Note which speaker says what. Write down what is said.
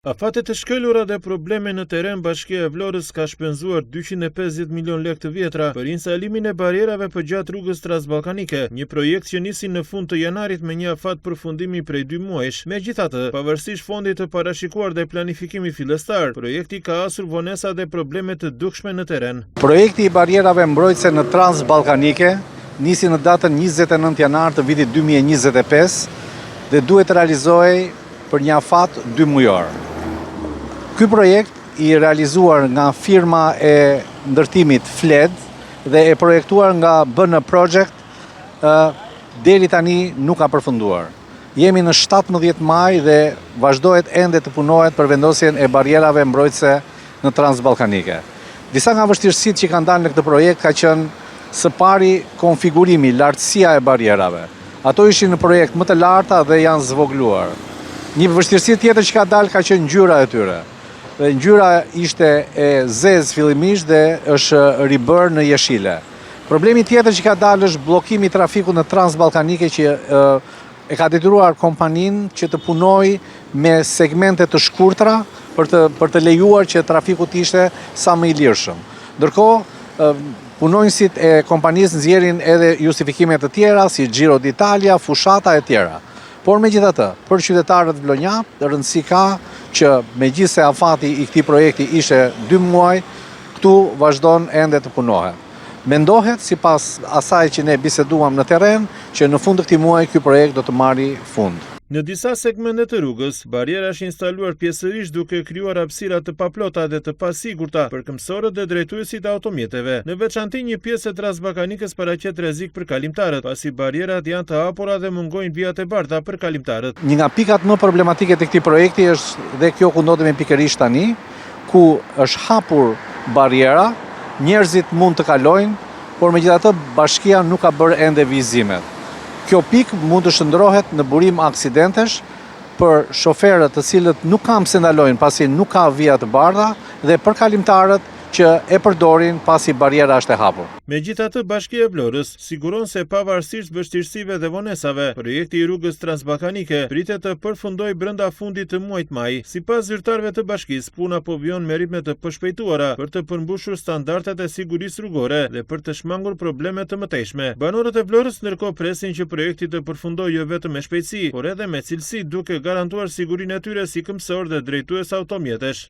Speaker 1: Afatet e shkelura dhe probleme në teren, Bashkia e Vlorës ka shpenzuar 250 milion lekë të vjetra për instalimin e barierave përgjatë rrugës transballkanike, një projekt që nisi në fund të janarit me një afat përfundimi prej 2 muajsh. Megjithatë, pavarësisht fondit të parashikuar dhe planifikimit fillestar, projekti ka asur vonesa dhe probleme të dukshme në teren.
Speaker 2: Projekti i barierave mbrojtëse në transballkanike nisi në datën 29 janar të vitit 2025 dhe duhet realizohej për një afat 2 mujor. Ky projekt i realizuar nga firma e ndërtimit FLED dhe e projektuar nga BN Project deri tani nuk ka përfunduar. Jemi në 17 maj dhe vazhdohet ende të punohet për vendosjen e barierave mbrojtëse në transballkanike. Disa nga vështirësitë që kanë dalë në këtë projekt ka qenë së pari konfigurimi, lartësia e barierave. Ato ishin në projekt më të larta dhe janë zvogluar. Një vështirësi tjetër që ka dalë ka qenë ngjyra e tyre. Dhe ngjyra ishte e zezë fillimisht dhe është ribërë në jeshile. Problemi tjetër që ka dalë është bllokimi i trafikut në transballkanike që e ka detyruar kompaninë që të punojë me segmente të shkurtra për të lejuar që trafiku të ishte sa më i lirshëm. Ndërkohë, punonjësit e kompanisë nxjerrin edhe justifikime të tjera si Giro d'Italia, fushata e tjera. Por megjithatë, për qytetarët vlonjak, rëndësi ka që megjithse afati i këtij projekti ishte 2 muaj, këtu vazhdon ende të punohet. Mendohet, sipas asaj që ne biseduam në terren, që në fund të këtij muaji ky projekt do të marrë fund.
Speaker 1: Në disa segmente të rrugës, bariera është instaluar pjesërisht duke krijuar hapësira të paplota dhe të pasigurta për këmbësorët dhe drejtuesit e automjeteve. Në veçanti një pjesë e transballkanikës paraqet rrezik për kalimtarët, pasi barierat janë të hapura dhe mungojnë vijat e bardha për kalimtarët.
Speaker 2: Një nga pikat më problematike të këtij projekti është dhe kjo ku ndodhemi pikërisht tani, ku është hapur bariera, njerëzit mund të kalojnë, por megjithatë bashkia nuk ka bërë ende vizimet. Kjo pikë mund të shndrohet në burim aksidentesh për shoferët të cilët nuk kanë pse ndalojnë pasi nuk ka vija të bardha dhe për kalimtarët që e përdorin pasi bariera është e hapur.
Speaker 1: Megjithatë, Bashkia e Vlorës siguron se pavarësisht vështirësive dhe vonesave, projekti i rrugës transballkanike pritet të përfundojë brenda fundit të muajit maj. Sipas zyrtarëve të bashkisë, puna po vjon me ritme të përshpejtuara për të përmbushur standardet e sigurisë rrugore dhe për të shmangur probleme të mëtejshme. Banorët e Vlorës ndërkohë presin që projekti të përfundojë jo vetëm me shpejtësi, por edhe me cilësi, duke garantuar sigurinë e tyre si këmbësor dhe drejtues automjetesh.